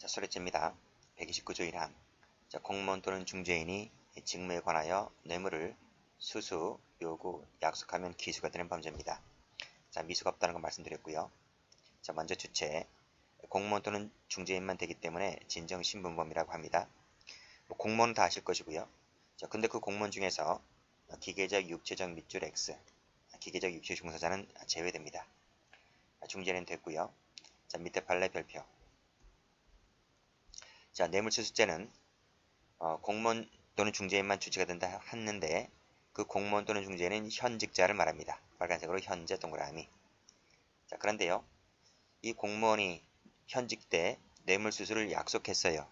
자, 소래죄입니다. 129조 1항. 자, 공무원 또는 중개인이 직무에 관하여 뇌물을 수수, 요구, 약속하면 기수가 되는 범죄입니다. 자, 미수가 없다는 거 말씀드렸고요. 자, 먼저 주체. 공무원 또는 중개인만 되기 때문에 진정신분범이라고 합니다. 뭐 공무원은 다 아실 것이고요. 자, 근데 그 공무원 중에서 기계적, 육체적 밑줄 X, 기계적, 육체 종사자는 제외됩니다. 중개는 됐고요. 자, 밑에 판례 별표. 자, 뇌물수수죄는 공무원 또는 중개인만 주체가 된다 했는데 그 공무원 또는 중개인은 현직자를 말합니다. 빨간색으로 현재 동그라미. 자, 그런데요. 이 공무원이 현직 때 뇌물수수를 약속했어요.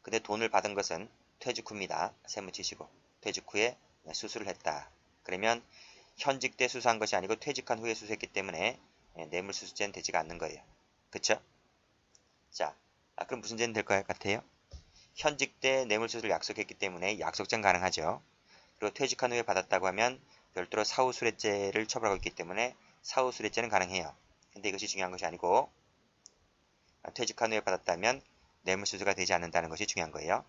근데 돈을 받은 것은 퇴직 후입니다. 세무 치시고. 퇴직 후에 수수를 했다. 그러면 현직 때 수수한 것이 아니고 퇴직한 후에 수수했기 때문에 뇌물수수죄는 되지가 않는 거예요. 그쵸? 자, 그럼 무슨 죄는 될 것 같아요? 현직 때 뇌물수수를 약속했기 때문에 약속죄는 가능하죠. 그리고 퇴직한 후에 받았다고 하면 별도로 사후수뢰죄를 처벌하고 있기 때문에 사후수뢰죄는 가능해요. 근데 이것이 중요한 것이 아니고 퇴직한 후에 받았다면 뇌물수수가 되지 않는다는 것이 중요한 거예요.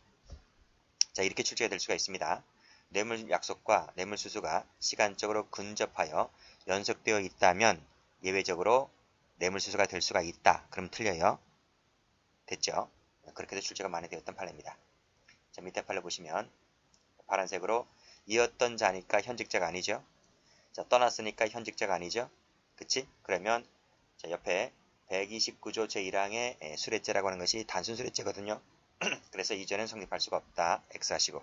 자, 이렇게 출제가 될 수가 있습니다. 뇌물 약속과 뇌물수수가 시간적으로 근접하여 연속되어 있다면 예외적으로 뇌물수수가 될 수가 있다. 그럼 틀려요. 됐죠? 그렇게도 출제가 많이 되었던 판례입니다. 자, 밑에 판례 보시면 파란색으로 이었던 자니까 현직자가 아니죠. 자, 떠났으니까 현직자가 아니죠. 그치? 그러면 자, 옆에 129조 제1항의 수뢰죄라고 하는 것이 단순 수뢰죄거든요. 그래서 이 죄는 성립할 수가 없다. X하시고.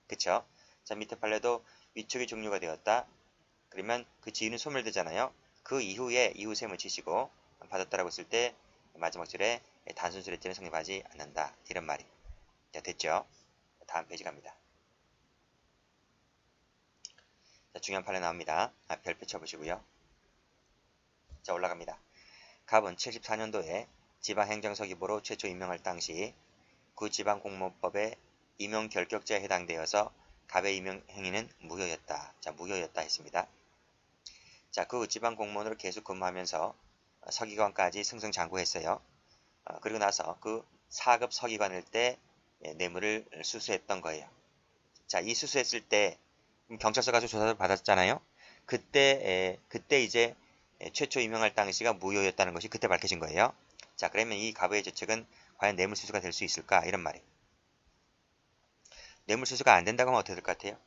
그쵸? 자, 밑에 판례도 위촉이 종료가 되었다. 그러면 그 지위는 소멸되잖아요. 그 이후에 이후 세무 치시고 받았다라고 했을 때 마지막 줄에 단순 수뢰죄는 성립하지 않는다. 이런 말이. 자, 됐죠? 다음 페이지 갑니다. 자, 중요한 판례 나옵니다. 별표 쳐보시고요. 자, 올라갑니다. 갑은 74년도에 지방행정서기보로 최초 임명할 당시 그 지방공무원법의 임용 결격자에 해당되어서 갑의 임용 행위는 무효였다. 자, 무효였다 했습니다. 자, 그 지방공무원으로 계속 근무하면서 서기관까지 승승장구했어요. 그리고 나서 그 4급 서기관일 때 뇌물을 수수했던 거예요. 자, 이 수수했을 때 경찰서 가서 조사를 받았잖아요. 그때 이제 최초 임명할 당시가 무효였다는 것이 그때 밝혀진 거예요. 자, 그러면 이 갑의 죄책은 과연 뇌물수수가 될 수 있을까? 이런 말이에요. 뇌물수수가 안 된다고 하면 어떻게 될 것 같아요?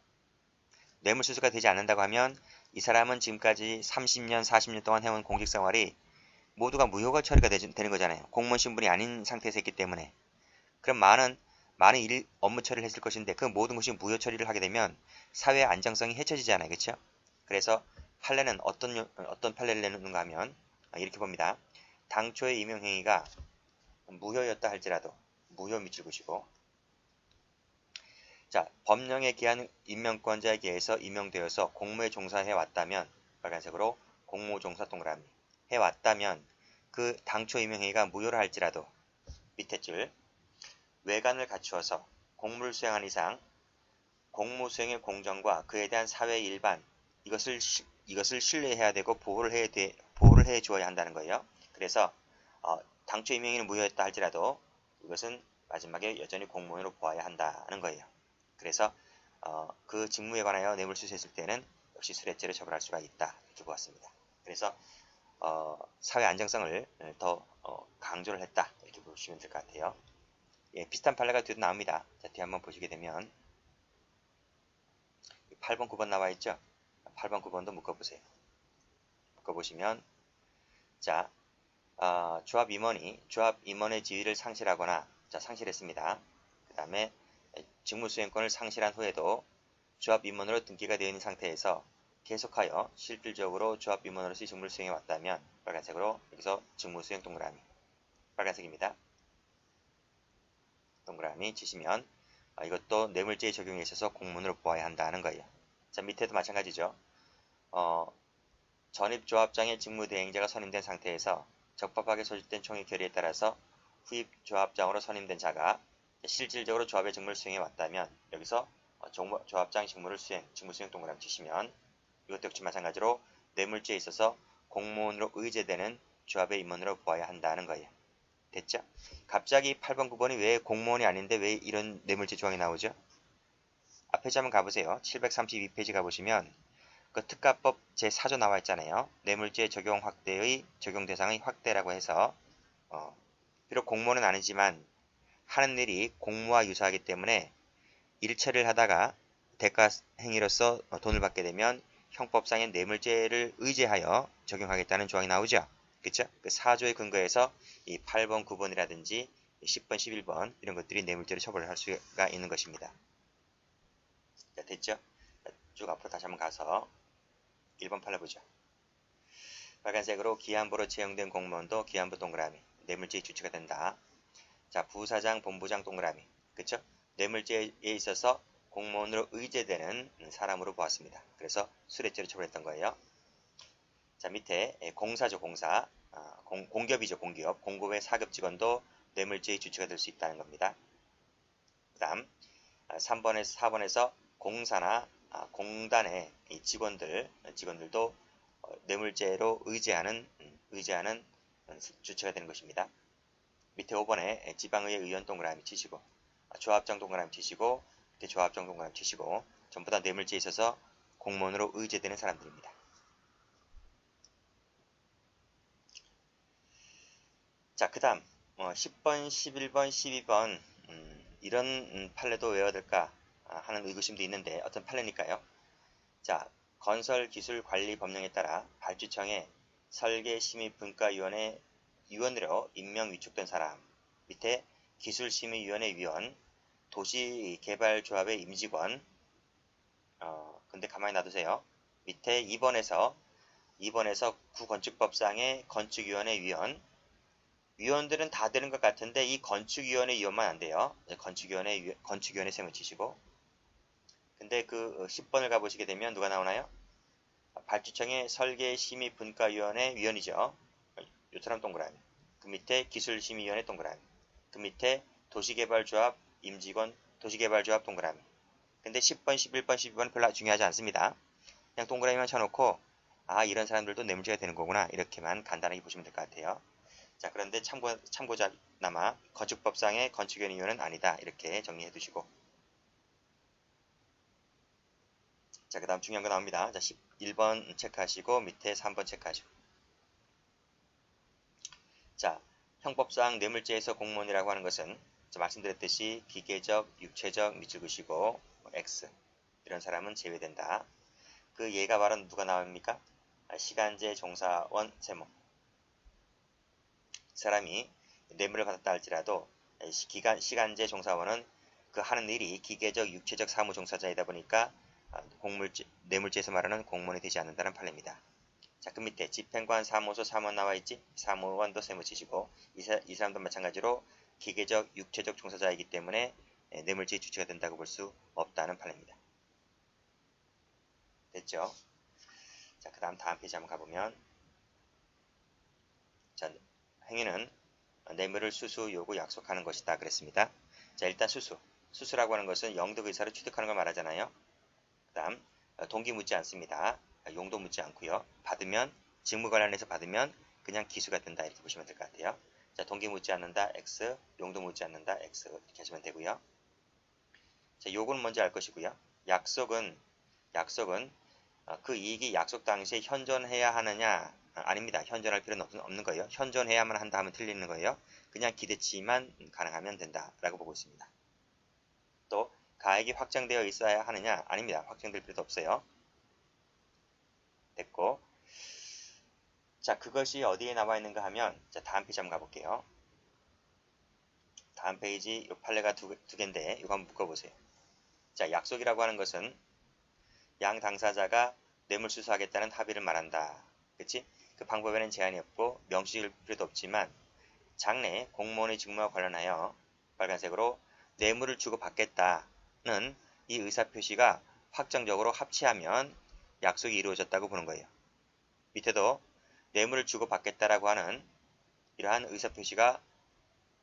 뇌물수수가 되지 않는다고 하면 이 사람은 지금까지 30년, 40년 동안 해온 공직생활이 모두가 무효가 처리가 되는 거잖아요. 공무원 신분이 아닌 상태에서 했기 때문에. 그럼 많은 업무 처리를 했을 것인데 그 모든 것이 무효 처리를 하게 되면 사회의 안정성이 해쳐지잖아요. 그렇죠? 그래서 판례는 어떤 판례를 내놓는가 하면 이렇게 봅니다. 당초의 임용행위가 무효였다 할지라도 무효 밑줄 그시고 자, 법령에 기한 임명권자에 의해서 임명되어서 공무에 종사해 왔다면 빨간색으로 공무종사 동그라미 해왔다면 그 당초 임명행위가 무효라 할지라도 밑에 줄 외관을 갖추어서 공무를 수행한 이상 공무 수행의 공정과 그에 대한 사회 일반 이것을 신뢰해야 되고 보호를 해 주어야 한다는 거예요. 그래서 당초 임명행위는 무효였다 할지라도 이것은 마지막에 여전히 공무원으로 보아야 한다는 거예요. 그래서 그 직무에 관하여 뇌물수수했을 때는 역시 수뢰죄로 처벌할 수가 있다 이렇게 보았습니다. 그래서 사회 안정성을 더 강조를 했다 이렇게 보시면 될 것 같아요. 예, 비슷한 판례가 뒤로 나옵니다. 자, 뒤 한번 보시게 되면 8번, 9번 나와 있죠? 8번, 9번도 묶어보세요. 묶어보시면 자, 조합 임원의 지위를 상실하거나 자, 상실했습니다. 그 다음에 직무수행권을 상실한 후에도 조합 임원으로 등기가 되어 있는 상태에서 계속하여 실질적으로 조합 임원으로서 직무를 수행해 왔다면 빨간색으로 여기서 직무수행 동그라미 빨간색입니다. 동그라미 치시면 이것도 뇌물죄의 적용에 있어서 공문으로 보아야 한다는 거예요. 자, 밑에도 마찬가지죠. 전입조합장의 직무대행자가 선임된 상태에서 적법하게 소집된 총회 결의에 따라서 후입조합장으로 선임된 자가 실질적으로 조합의 직무를 수행해 왔다면 여기서 조합장 직무 수행 동그라미 치시면 이것도 역시 마찬가지로 뇌물죄에 있어서 공무원으로 의제되는 조합의 임원으로 보아야 한다는 거예요. 됐죠? 갑자기 8번, 9번이 왜 공무원이 아닌데 왜 이런 뇌물죄 조항이 나오죠? 앞에 한번 가보세요. 732페이지 가보시면 그 특가법 제4조 나와 있잖아요. 뇌물죄 적용 확대의 적용 대상의 확대라고 해서 비록 공무원은 아니지만 하는 일이 공무와 유사하기 때문에 일처리를 하다가 대가 행위로서 돈을 받게 되면 형법상의 뇌물죄를 의제하여 적용하겠다는 조항이 나오죠. 그쵸? 그 4조의 근거에서 이 8번, 9번이라든지 10번, 11번 이런 것들이 뇌물죄로 처벌을 할 수가 있는 것입니다. 자, 됐죠? 쭉 앞으로 다시 한번 가서 1번 팔로 보죠. 빨간색으로 기한부로 채용된 공무원도 기한부 동그라미 뇌물죄의 주체가 된다. 자, 부사장, 본부장 동그라미 그쵸? 뇌물죄에 있어서 공무원으로 의제되는 사람으로 보았습니다. 그래서 수뢰죄로 처벌했던 거예요. 자, 밑에 공사죠, 공사. 공기업이죠, 공기업. 공급의 4급 직원도 뇌물죄의 주체가 될 수 있다는 겁니다. 그 다음 3번에서 4번에서 공사나 공단의 직원들도 뇌물죄로 의제하는 주체가 되는 것입니다. 밑에 5번에 지방의회 의원 동그라미 치시고 조합장 동그라미 치시고 밑에 조합장 동그라미 치시고 전부 다 뇌물죄에 있어서 공무원으로 의제되는 사람들입니다. 자, 그 다음 10번, 11번, 12번 이런 판례도 외워야 될까 하는 의구심도 있는데 어떤 판례니까요. 자, 건설기술관리법령에 따라 발주청에 설계심의분과위원회 위원으로 임명 위촉된 사람 밑에 기술심의위원회 위원 도시개발조합의 임직원 근데 가만히 놔두세요. 밑에 2번에서 구건축법상의 건축위원회 위원들은 다 되는 것 같은데 이 건축위원회 위원만 안 돼요. 건축위원회 세면 치시고 근데 그 10번을 가보시게 되면 누가 나오나요? 발주청의 설계심의분과위원회 위원이죠. 요처럼 동그라미. 그 밑에 기술심의위원회 동그라미. 그 밑에 도시개발조합 임직원 도시개발조합 동그라미. 근데 10번, 11번, 12번 별로 중요하지 않습니다. 그냥 동그라미만 쳐놓고 이런 사람들도 뇌물죄가 되는 거구나 이렇게만 간단하게 보시면 될 것 같아요. 자, 그런데 참고자나마 건축법상의 건축위원회는 아니다 이렇게 정리해 두시고 자, 그 다음 중요한 거 나옵니다. 자, 11번 체크하시고 밑에 3번 체크하시고 자, 형법상 뇌물죄에서 공무원이라고 하는 것은 말씀드렸듯이 기계적, 육체적 밑줄 그시고 X 이런 사람은 제외된다. 그 예가 바로 누가 나옵니까? 시간제 종사원 세무 사람이 뇌물을 받았다 할지라도 시간제 종사원은 그 하는 일이 기계적, 육체적 사무 종사자이다 보니까 뇌물죄에서 말하는 공무원이 되지 않는다는 판례입니다. 자, 그 밑에 집행관 사무소 사무원 나와 있지? 사무원도 세무 치시고 이 사람도 마찬가지로 기계적, 육체적 종사자이기 때문에 뇌물죄의 주체가 된다고 볼 수 없다는 판례입니다. 됐죠? 자, 그 다음 페이지 한번 가보면 자, 행위는 뇌물을 수수, 요구, 약속하는 것이다 그랬습니다. 자, 일단 수수라고 하는 것은 영득 의사를 취득하는 걸 말하잖아요. 그 다음 동기 묻지 않습니다. 용도 묻지 않고요. 받으면 직무 관련해서 받으면 그냥 기수가 된다 이렇게 보시면 될 것 같아요. 자, 동기 묻지 않는다 X, 용도 묻지 않는다 X 이렇게 하시면 되고요. 자, 요거는 뭔지 알 것이고요. 약속은 그 이익이 약속 당시에 현존해야 하느냐 아닙니다. 현존할 필요는 없는 거예요. 현존해야만 한다 하면 틀리는 거예요. 그냥 기대치만 가능하면 된다라고 보고 있습니다. 또 가액이 확정되어 있어야 하느냐 아닙니다. 확정될 필요도 없어요. 됐고 자, 그것이 어디에 나와 있는가 하면 자, 다음 페이지 한번 가볼게요. 다음 페이지 요 판례가 두 개인데 이거 한번 묶어보세요. 자, 약속이라고 하는 것은 양 당사자가 뇌물 수수하겠다는 합의를 말한다. 그치? 그 방법에는 제한이 없고 명시일 필요도 없지만 장래 공무원의 직무와 관련하여 빨간색으로 뇌물을 주고받겠다는 이 의사표시가 확정적으로 합치하면 약속이 이루어졌다고 보는 거예요. 밑에도 뇌물을 주고받겠다라고 하는 이러한 의사표시가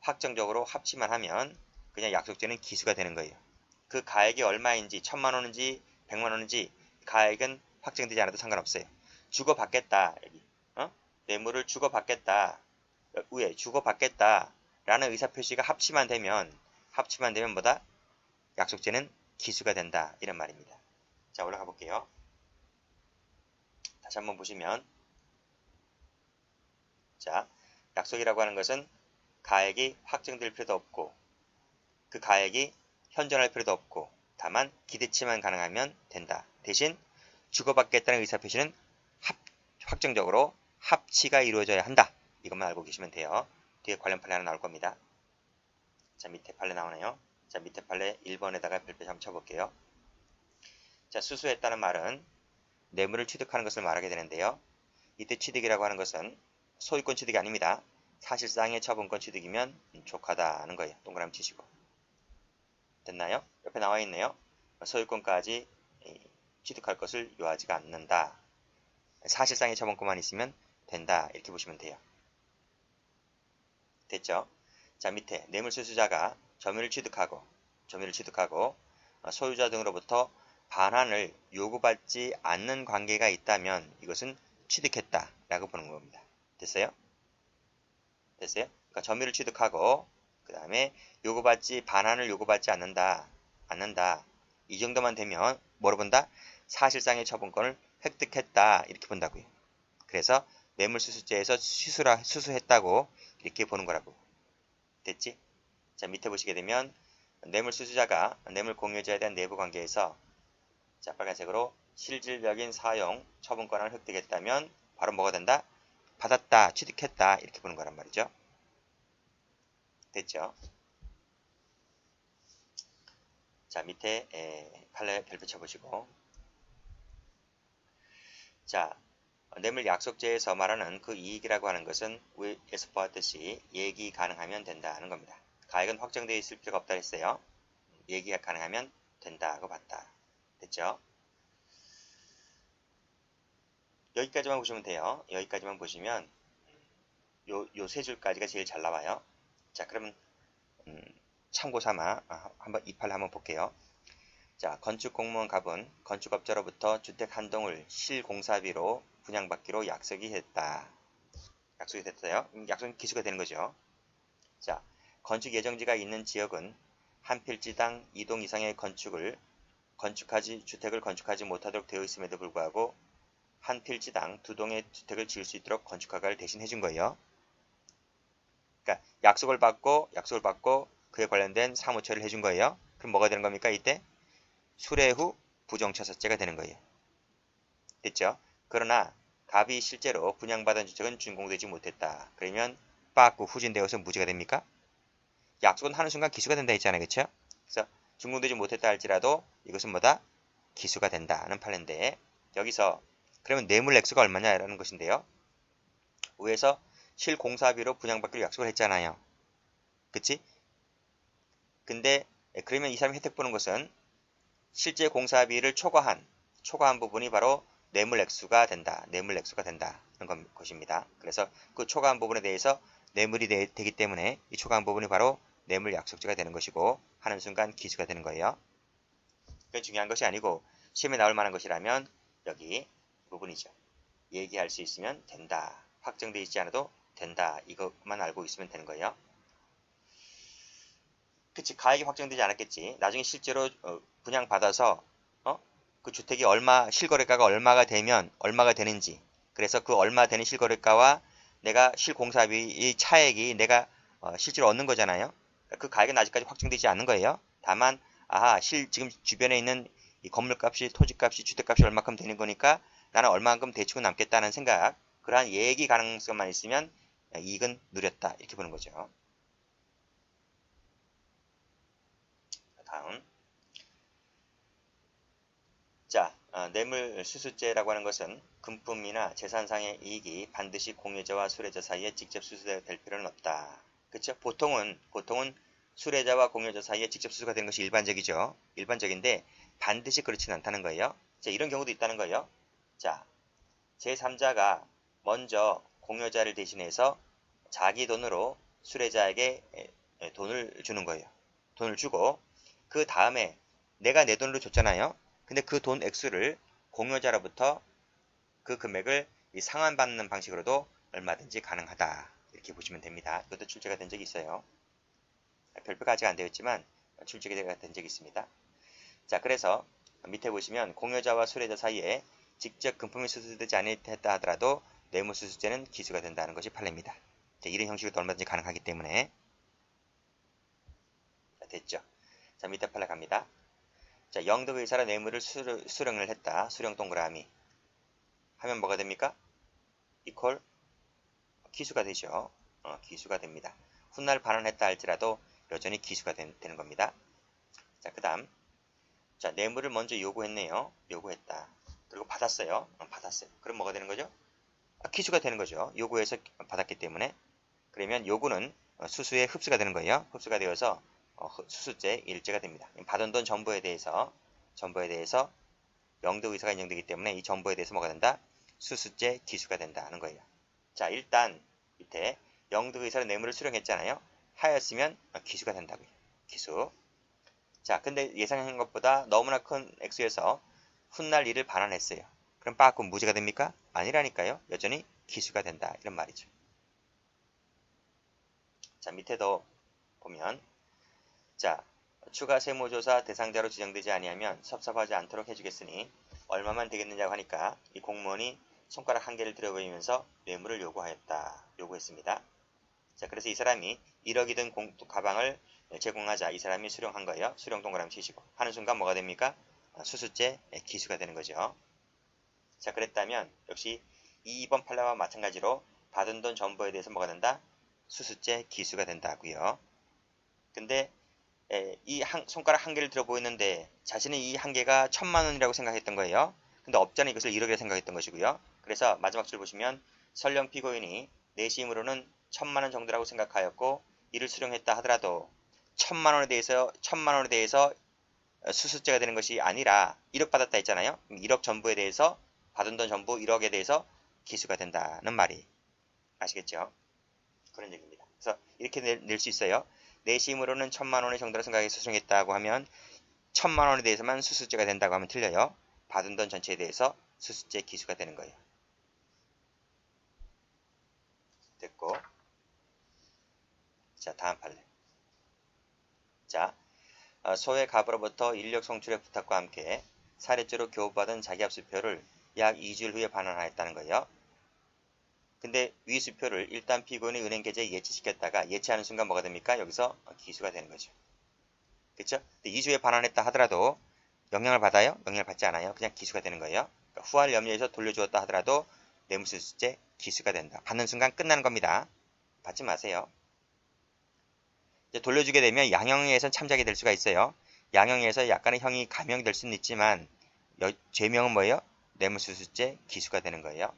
확정적으로 합치만 하면 그냥 약속죄는 기수가 되는 거예요. 그 가액이 얼마인지 1000만 원인지 100만 원인지 가액은 확정되지 않아도 상관없어요. 주고받겠다 여기 뇌물을 주고받겠다 위에 주고받겠다라는 의사표시가 합치만 되면 뭐다? 약속죄는 기수가 된다. 이런 말입니다. 자, 올라가 볼게요. 다시 한번 보시면, 자, 약속이라고 하는 것은 가액이 확정될 필요도 없고 그 가액이 현존할 필요도 없고 다만 기대치만 가능하면 된다. 대신 주고받겠다는 의사표시는 확정적으로 합치가 이루어져야 한다. 이것만 알고 계시면 돼요. 뒤에 관련 판례 하나 나올 겁니다. 자, 밑에 판례 나오네요. 자, 밑에 판례 1번에다가 별표 한번 쳐볼게요. 자, 수수했다는 말은 뇌물을 취득하는 것을 말하게 되는데요. 이때 취득이라고 하는 것은 소유권 취득이 아닙니다. 사실상의 처분권 취득이면 족하다는 거예요. 동그라미 치시고. 됐나요? 옆에 나와 있네요. 소유권까지 취득할 것을 요하지가 않는다. 사실상의 처분권만 있으면 된다. 이렇게 보시면 돼요. 됐죠? 자, 밑에 뇌물수수자가 점유를 취득하고 소유자 등으로부터 반환을 요구받지 않는 관계가 있다면 이것은 취득했다 라고 보는 겁니다. 됐어요? 그러니까 점유를 취득하고 그 다음에 반환을 요구받지 않는다. 이 정도만 되면 뭐로 본다? 사실상의 처분권을 획득했다. 이렇게 본다고요. 그래서 뇌물수수죄에서 수수했다고 이렇게 보는 거라고. 됐지? 자, 밑에 보시게 되면 뇌물수수자가 뇌물공유자에 대한 내부관계에서 자, 빨간색으로 실질적인 사용 처분권을 획득했다면 바로 뭐가 된다? 받았다, 취득했다 이렇게 보는 거란 말이죠. 됐죠? 자, 밑에 판례 별표 쳐보시고 자, 뇌물 약속죄에서 말하는 그 이익이라고 하는 것은 위에서 보았듯이 예기 가능하면 된다는 겁니다. 가액은 확정되어 있을 필요가 없다 했어요. 예기가 가능하면 된다고 봤다. 됐죠? 여기까지만 보시면 돼요. 여기까지만 보시면 요 세 줄까지가 제일 잘 나와요. 자, 그러면 참고 삼아 한번 이 판례 한번 볼게요. 자, 건축공무원 갑은 건축업자로부터 주택 한 동을 실공사비로 분양받기로 약속이 됐어요. 약속이 기수가 되는 거죠. 자, 건축 예정지가 있는 지역은 한 필지당 2동 이상의 주택을 건축하지 못하도록 되어 있음에도 불구하고 한 필지당 2동의 주택을 지을 수 있도록 건축허가를 대신 해준 거예요. 그러니까 약속을 받고 그에 관련된 사무 처리를 해준 거예요. 그럼 뭐가 되는 겁니까? 이때 수뢰 후 부정처사죄가 되는 거예요. 됐죠? 그러나 갑이 실제로 분양받은 주택은 준공되지 못했다. 그러면 빠꾸 후진되어서 무죄가 됩니까? 약속은 하는 순간 기수가 된다 했잖아요. 그렇죠? 그래서 준공되지 못했다 할지라도 이것은 뭐다? 기수가 된다는 판례인데 여기서 그러면 뇌물 액수가 얼마냐라는 것인데요. 위에서 실공사비로 분양받기로 약속을 했잖아요. 그치? 근데 그러면 이 사람이 혜택 보는 것은 실제 공사비를 초과한 부분이 바로 뇌물 액수가 된다는 것입니다. 그래서 그 초과한 부분에 대해서 뇌물이 되기 때문에 이 초과한 부분이 바로 뇌물 약속죄가 되는 것이고 하는 순간 기수가 되는 거예요. 그건 중요한 것이 아니고 시험에 나올 만한 것이라면 여기 부분이죠. 얘기할 수 있으면 된다. 확정되어 있지 않아도 된다. 이것만 알고 있으면 되는 거예요. 그치, 가액이 확정되지 않았겠지. 나중에 실제로 분양받아서 그 주택이 실거래가가 얼마가 되는지, 그래서 그 얼마 되는 실거래가와 내가 실공사비 차액이 내가 실제로 얻는 거잖아요. 그 가액은 아직까지 확정되지 않은 거예요. 다만 지금 주변에 있는 이 건물값이, 토지값이, 주택값이 얼마큼 되는 거니까 나는 얼마만큼 대충 남겠다는 생각, 그러한 예기 가능성만 있으면 이익은 누렸다 이렇게 보는 거죠. 다음. 자, 뇌물수수죄라고 하는 것은 금품이나 재산상의 이익이 반드시 공유자와 수뢰자 사이에 직접 수수될 필요는 없다. 그렇죠? 보통은 수뢰자와 공유자 사이에 직접 수수가 되는 것이 일반적이죠. 일반적인데 반드시 그렇지는 않다는 거예요. 자, 이런 경우도 있다는 거예요. 자, 제3자가 먼저 공유자를 대신해서 자기 돈으로 수뢰자에게 돈을 주는 거예요. 돈을 주고 그 다음에 내가 내 돈으로 줬잖아요. 근데 그 돈 액수를 공유자로부터 그 금액을 상환받는 방식으로도 얼마든지 가능하다. 이렇게 보시면 됩니다. 이것도 출제가 된 적이 있어요. 별표가 아직 안 되어 있지만 출제가 된 적이 있습니다. 자, 그래서 밑에 보시면 공여자와 수뢰자 사이에 직접 금품이 수수되지 않았다 하더라도 뇌물수수죄는 기수가 된다는 것이 판례입니다. 자, 이런 형식으로 얼마든지 가능하기 때문에. 자, 됐죠. 자, 밑에 판례 갑니다. 자, 영득의사로 뇌물을 수령을 했다. 수령 동그라미 하면 뭐가 됩니까? 이퀄 기수가 되죠. 기수가 됩니다. 훗날 반환했다 할지라도 여전히 기수가 되는 겁니다. 자, 그 다음 자, 뇌물을 먼저 요구했네요. 요구했다. 그리고 받았어요. 받았어요. 그럼 뭐가 되는 거죠? 기수가 되는 거죠. 요구해서 받았기 때문에. 그러면 요구는 수수의 흡수가 되는 거예요. 흡수가 되어서 수수죄 일죄가 됩니다. 받은 돈 전부에 대해서 영득의사가 인정되기 때문에 이 전부에 대해서 뭐가 된다? 수수죄 기수가 된다는 거예요. 자, 일단 밑에 영득의사로 뇌물을 수령했잖아요. 하였으면 기수가 된다고요. 기수. 자, 근데 예상한 것보다 너무나 큰 액수에서 훗날 일을 반환했어요. 그럼 빠꾸 무죄가 됩니까? 아니라니까요. 여전히 기수가 된다. 이런 말이죠. 자, 밑에도 보면 자, 추가 세무조사 대상자로 지정되지 아니하면 섭섭하지 않도록 해주겠으니 얼마만 되겠느냐고 하니까 이 공무원이 손가락 한 개를 들어보이면서 뇌물을 요구했습니다. 자, 그래서 이 사람이 1억이 든 가방을 제공하자 이 사람이 수령한 거예요. 수령 동그라미 치시고 하는 순간 뭐가 됩니까? 수수죄 기수가 되는 거죠. 자, 그랬다면 역시 2번 판례와 마찬가지로 받은 돈 전부에 대해서 뭐가 된다? 수수죄 기수가 된다고요. 근데 이 손가락 한 개를 들어 보이는데 자신이 이 한 개가 1000만 원이라고 생각했던 거예요. 근데 업자는 이것을 1억이라고 생각했던 것이고요. 그래서 마지막 줄 보시면 설령 피고인이 내심으로는 1000만 원 정도라고 생각하였고 이를 수령했다 하더라도 1000만 원에 대해서 수수죄가 되는 것이 아니라 1억 받았다 했잖아요. 1억 전부에 대해서 받은 돈 전부 1억에 대해서 기수가 된다는 말이 아시겠죠? 그런 얘기입니다. 그래서 이렇게 낼 수 있어요. 내심으로는 1000만 원의 정도로 생각해서 수령했다고 하면 1000만 원에 대해서만 수수죄가 된다고 하면 틀려요. 받은 돈 전체에 대해서 수수죄 기수가 되는 거예요. 됐고, 자, 다음 판례. 자, 소외 갑으로부터 인력 송출의 부탁과 함께 사례죄로 교부받은 자기합수표를 약 2주일 후에 반환하였다는 거예요. 근데 위 수표를 일단 피고인의 은행 계좌에 예치시켰다가 예치하는 순간 뭐가 됩니까? 여기서 기수가 되는 거죠. 그렇죠? 2주에 반환했다 하더라도 영향을 받아요? 영향을 받지 않아요. 그냥 기수가 되는 거예요. 그러니까 후할 염려에서 돌려주었다 하더라도 뇌물수수죄 기수가 된다. 받는 순간 끝나는 겁니다. 받지 마세요. 이제 돌려주게 되면 양형에선 참작이 될 수가 있어요. 양형에서 약간의 형이 감형될 수는 있지만 죄명은 뭐예요? 뇌물수수죄 기수가 되는 거예요.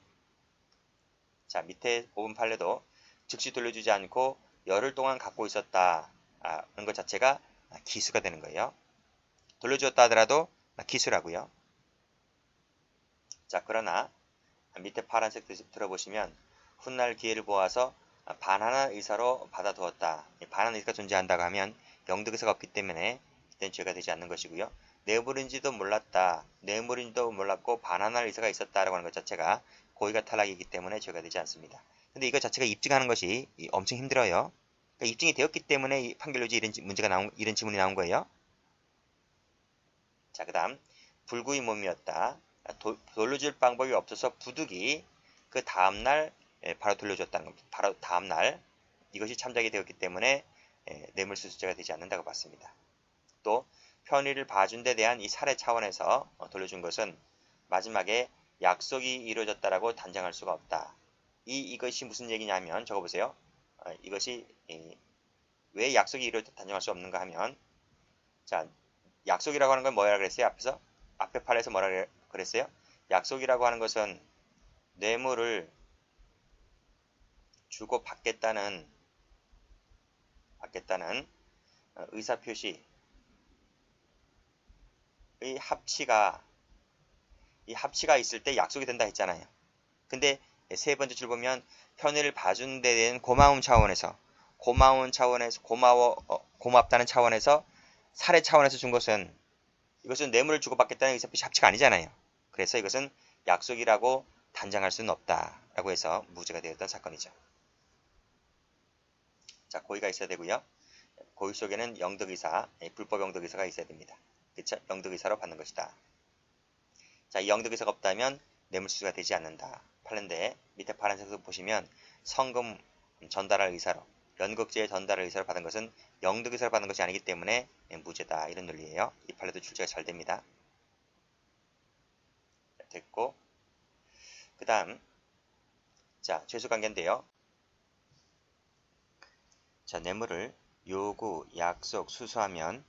자, 밑에 5번 판례도 즉시 돌려주지 않고 열흘 동안 갖고 있었다는 것 자체가 기수가 되는 거예요. 돌려주었다 하더라도 기수라고요. 자, 그러나 밑에 파란색 들어보시면 훗날 기회를 보아서 반환한 의사로 받아두었다. 반환 의사가 존재한다고 하면 영득 의사가 없기 때문에 이때는 죄가 되지 않는 것이고요. 뇌물인지도 몰랐다. 뇌물인지도 몰랐고 반환할 의사가 있었다라고 하는 것 자체가 고의가 탈락이기 때문에 죄가 되지 않습니다. 근데 이거 자체가 입증하는 것이 엄청 힘들어요. 그러니까 입증이 되었기 때문에 이 판결로지 이런 지문이 나온 거예요. 자, 그 다음 불구의 몸이었다. 돌려줄 방법이 없어서 부득이 그 다음날 바로 돌려줬다는 겁니다. 바로 다음날 이것이 참작이 되었기 때문에 뇌물수수죄가 되지 않는다고 봤습니다. 또 편의를 봐준 데 대한 이 사례 차원에서 돌려준 것은 마지막에 약속이 이루어졌다라고 단정할 수가 없다. 이것이 무슨 얘기냐면 적어보세요. 이것이 왜 약속이 이루어졌다 단정할 수 없는가 하면 자, 약속이라고 하는 건 뭐라 그랬어요? 앞에 판에서 뭐라 그랬어요? 약속이라고 하는 것은 뇌물을 주고 받겠다는 의사표시의 합치가 있을 때 약속이 된다 했잖아요. 근데 세 번째 줄 보면 편의를 봐준 데 대한 고맙다는 차원에서 사례 차원에서 준 것은 이것은 뇌물을 주고받겠다는 의사표시 합치가 아니잖아요. 그래서 이것은 약속이라고 단정할 수는 없다라고 해서 무죄가 되었던 사건이죠. 자, 고의가 있어야 되고요. 고의 속에는 영득의사, 불법 영득의사가 있어야 됩니다. 그쵸? 영득의사로 받는 것이다. 자, 이 영득의사가 없다면 뇌물수수가 되지 않는다. 판례인데 밑에 파란색으로 보시면 성금 전달할 의사로, 연극제의 전달할 의사로 받은 것은 영득의사로 받은 것이 아니기 때문에 무죄다. 이런 논리예요. 이 판례도 출제가 잘 됩니다. 됐고, 그 다음 자, 죄수관계인데요. 자, 뇌물을 요구, 약속, 수수하면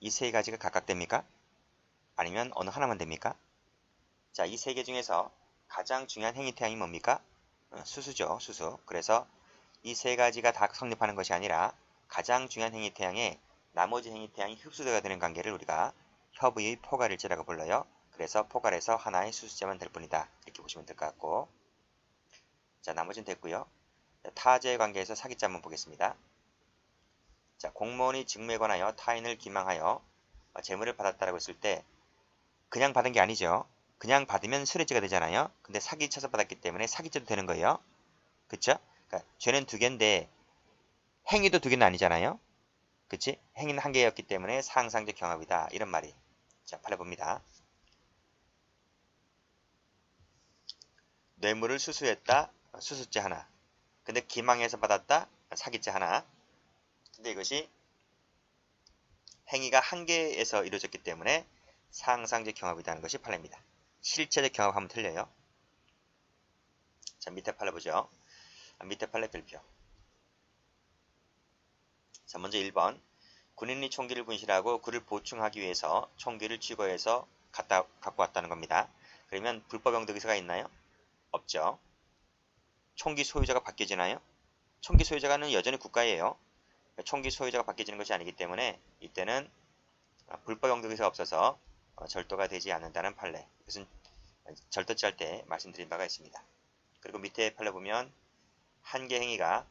이 세 가지가 각각 됩니까? 아니면 어느 하나만 됩니까? 자, 이 세 개 중에서 가장 중요한 행위태양이 뭡니까? 수수죠, 수수. 그래서 이 세 가지가 다 성립하는 것이 아니라 가장 중요한 행위태양에 나머지 행위태양이 흡수되어야 되는 관계를 우리가 협의의 포괄일제라고 불러요. 그래서 포괄해서 하나의 수수제만 될 뿐이다. 이렇게 보시면 될 것 같고, 자, 나머지는 됐고요. 타제의 관계에서 사기자 한번 보겠습니다. 자, 공무원이 직무에 관하여 타인을 기망하여 재물을 받았다라고 했을 때 그냥 받은 게 아니죠. 그냥 받으면 술래죄가 되잖아요. 근데 사기 쳐서 받았기 때문에 사기죄도 되는 거예요. 그쵸? 그러니까 죄는 두 개인데 행위도 두 개는 아니잖아요. 그치? 행위는 한 개였기 때문에 상상적 경합이다. 이런 말이. 자, 판례 봅니다. 뇌물을 수수했다. 수수죄 하나. 근데 기망해서 받았다. 사기죄 하나. 근데 이것이 행위가 한 개에서 이루어졌기 때문에 상상적 경합이라는 것이 판례입니다. 실체적 경합하면 틀려요. 자, 밑에 판례 보죠. 밑에 판례 별표. 자, 먼저 1번. 군인이 총기를 분실하고 그를 보충하기 위해서 총기를 취거해서 갖고 왔다는 겁니다. 그러면 불법 영득 의사가 있나요? 없죠. 총기 소유자가 바뀌어지나요? 총기 소유자는 여전히 국가예요. 총기 소유자가 바뀌어지는 것이 아니기 때문에 이때는 불법 영득 의사가 없어서 절도가 되지 않는다는 판례. 이것은 절도죄 할 때 말씀드린 바가 있습니다. 그리고 밑에 판례 보면 한 개 행위가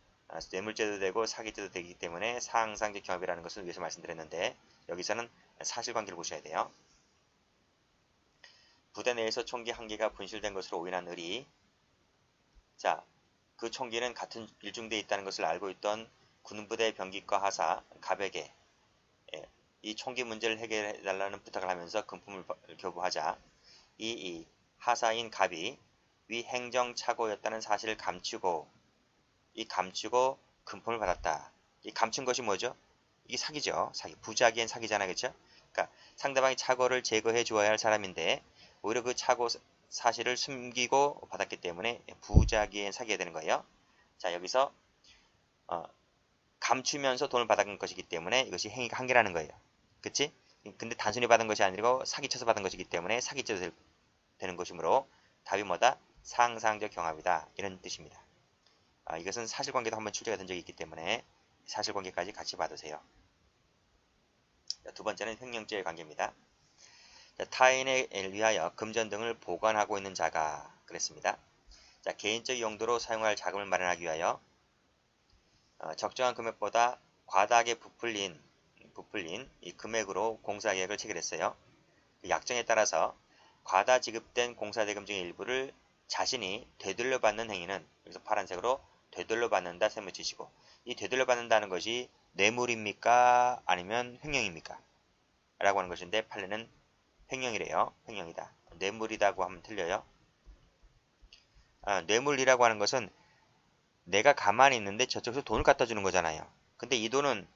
뇌물죄도 되고 사기죄도 되기 때문에 상상적 경합이라는 것을 위해서 말씀드렸는데 여기서는 사실관계를 보셔야 돼요. 부대 내에서 총기 한 개가 분실된 것으로 오인한 을이 자, 그 총기는 같은 일중대에 있다는 것을 알고 있던 군부대 병기과 하사 갑에게 이 총기 문제를 해결해달라는 부탁을 하면서 금품을 교부하자 이 하사인 갑이 위 행정착오였다는 사실을 감추고 금품을 받았다. 이 감춘 것이 뭐죠? 이게 사기죠. 사기. 부자기엔 사기잖아. 그렇죠? 그러니까 상대방이 착오를 제거해 주어야 할 사람인데 오히려 그 착오 사실을 숨기고 받았기 때문에 부자기엔 사기가 되는 거예요. 자, 여기서 감추면서 돈을 받은 것이기 때문에 이것이 행위가 한 개라는 거예요. 그치? 근데 단순히 받은 것이 아니고 사기쳐서 받은 것이기 때문에 사기죄도 되는 것이므로 답이 뭐다? 상상적 경합이다. 이런 뜻입니다. 이것은 사실관계도 한번 출제가 된 적이 있기 때문에 사실관계까지 같이 받으세요. 자, 두 번째는 횡령죄의 관계입니다. 자, 타인에 위하여 금전 등을 보관하고 있는 자가 그랬습니다. 자, 개인적 용도로 사용할 자금을 마련하기 위하여 적정한 금액보다 과다하게 부풀린 이 금액으로 공사계약을 체결했어요. 그 약정에 따라서 과다 지급된 공사대금 중의 일부를 자신이 되돌려받는 행위는 여기서 파란색으로 되돌려받는다 셈을 치시고 이 되돌려받는다는 것이 뇌물입니까? 아니면 횡령입니까? 라고 하는 것인데 판례는 횡령이래요. 횡령이다. 뇌물이라고 하면 틀려요. 뇌물이라고 하는 것은 내가 가만히 있는데 저쪽에서 돈을 갖다 주는 거잖아요. 근데 이 돈은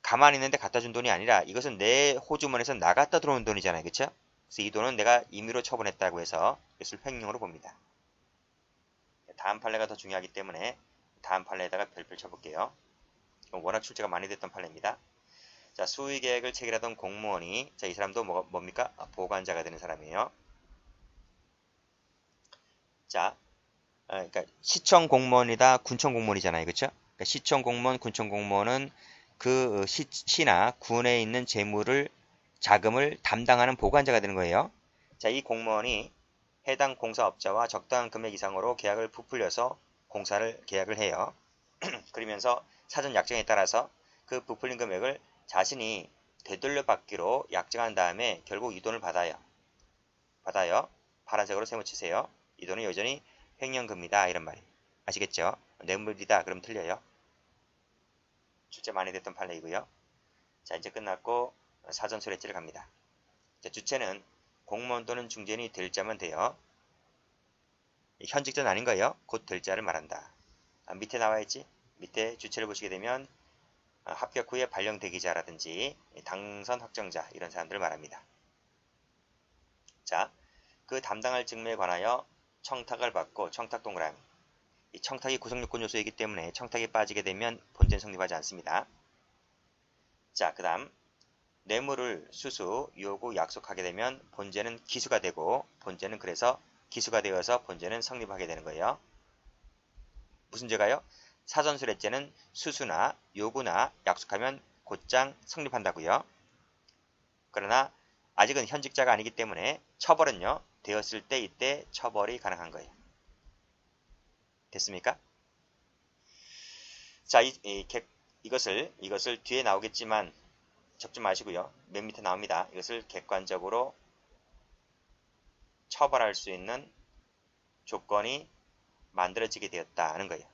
가만히 있는데 갖다 준 돈이 아니라 이것은 내 호주머니에서 나갔다 들어오는 돈이잖아요. 그쵸? 그래서 이 돈은 내가 임의로 처분했다고 해서 이것을 횡령으로 봅니다. 다음 판례가 더 중요하기 때문에 다음 판례에다가 별표를 쳐볼게요. 워낙 출제가 많이 됐던 판례입니다. 자, 수의계획을 체결하던 공무원이 자, 이 사람도 뭡니까? 보관자가 되는 사람이에요. 자, 그러니까 시청 공무원이다 군청 공무원이잖아요. 그쵸? 그러니까 시청 공무원, 군청 공무원은 그 시나 군에 있는 자금을 담당하는 보관자가 되는 거예요. 자, 이 공무원이 해당 공사업자와 적당한 금액 이상으로 계약을 부풀려서 계약을 해요. 그러면서 사전 약정에 따라서 그 부풀린 금액을 자신이 되돌려 받기로 약정한 다음에 결국 이 돈을 받아요. 파란색으로 세모 치세요. 이 돈은 여전히 횡령금이다. 이런 말이. 아시겠죠? 뇌물이다. 그럼 틀려요. 출제 많이 됐던 판례이고요. 자, 이제 끝났고 사전 수뢰죄를 갑니다. 자, 주체는 공무원 또는 중개인이 될 자면 돼요. 현직자는 아닌 거예요. 곧 될 자를 말한다. 밑에 나와 있지? 밑에 주체를 보시게 되면 합격 후에 발령 대기자라든지 당선 확정자 이런 사람들을 말합니다. 자, 그 담당할 직무에 관하여 청탁을 받고 청탁 동그라미. 이 청탁이 구성요건 요소이기 때문에 청탁이 빠지게 되면 본제는 성립하지 않습니다. 자, 그 다음 뇌물을 수수, 요구, 약속하게 되면 본제는 기수가 되고 본제는 그래서 기수가 되어서 본제는 성립하게 되는 거예요. 무슨 죄가요? 사전수뢰죄는 수수나 요구나 약속하면 곧장 성립한다고요. 그러나 아직은 현직자가 아니기 때문에 처벌은요. 되었을 때 이때 처벌이 가능한 거예요. 됐습니까? 자, 이것을 뒤에 나오겠지만 적지 마시고요. 맨 밑에 나옵니다. 이것을 객관적으로 처벌할 수 있는 조건이 만들어지게 되었다는 거예요.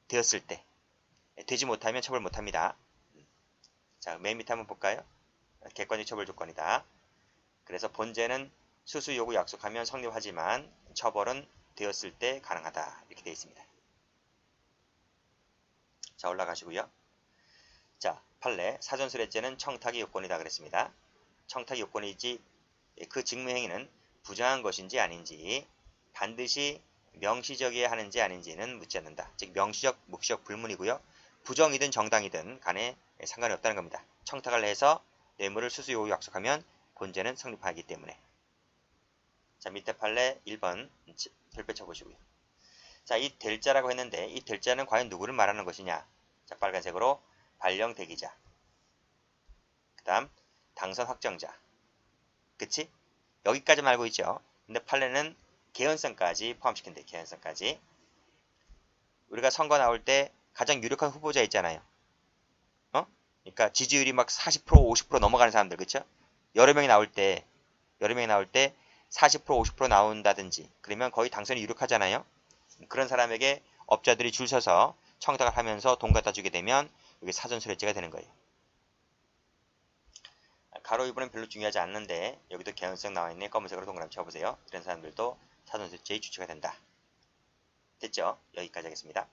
되었을 때. 되지 못하면 처벌 못합니다. 자, 맨 밑에 한번 볼까요? 객관적 처벌 조건이다. 그래서 본제는 수수 요구 약속하면 성립하지만 처벌은 되었을 때 가능하다. 이렇게 되어 있습니다. 자, 올라가시고요. 자, 판례 사전수뢰죄는 청탁이 요건이다 그랬습니다. 청탁이 요건이지 그 직무행위는 부정한 것인지 아닌지 반드시 명시적이어야 하는지 아닌지는 묻지 않는다. 즉 명시적, 묵시적 불문이고요. 부정이든 정당이든 간에 상관이 없다는 겁니다. 청탁을 해서 뇌물을 수수 요구 약속하면 본제는 성립하기 때문에. 자, 밑에 판례 1번 별표 쳐보시고요. 자, 이 될자라고 했는데 이 될자는 과연 누구를 말하는 것이냐. 자, 빨간색으로 발령 대기자. 그 다음 당선 확정자. 그치? 여기까지만 알고 있죠. 근데 판례는 개연성까지 포함시킨대. 개연성까지. 우리가 선거 나올 때 가장 유력한 후보자 있잖아요. 그러니까 지지율이 막 40%, 50% 넘어가는 사람들, 그쵸? 여러 명이 나올 때 40%, 50% 나온다든지 그러면 거의 당선이 유력하잖아요. 그런 사람에게 업자들이 줄 서서 청탁을 하면서 돈 갖다 주게 되면 이게 사전수뢰죄가 되는 거예요. 가로 2번은 별로 중요하지 않는데 여기도 개연성 나와 있네. 검은색으로 동그라미 쳐보세요. 이런 사람들도 사전수뢰죄의 주체가 된다. 됐죠? 여기까지 하겠습니다.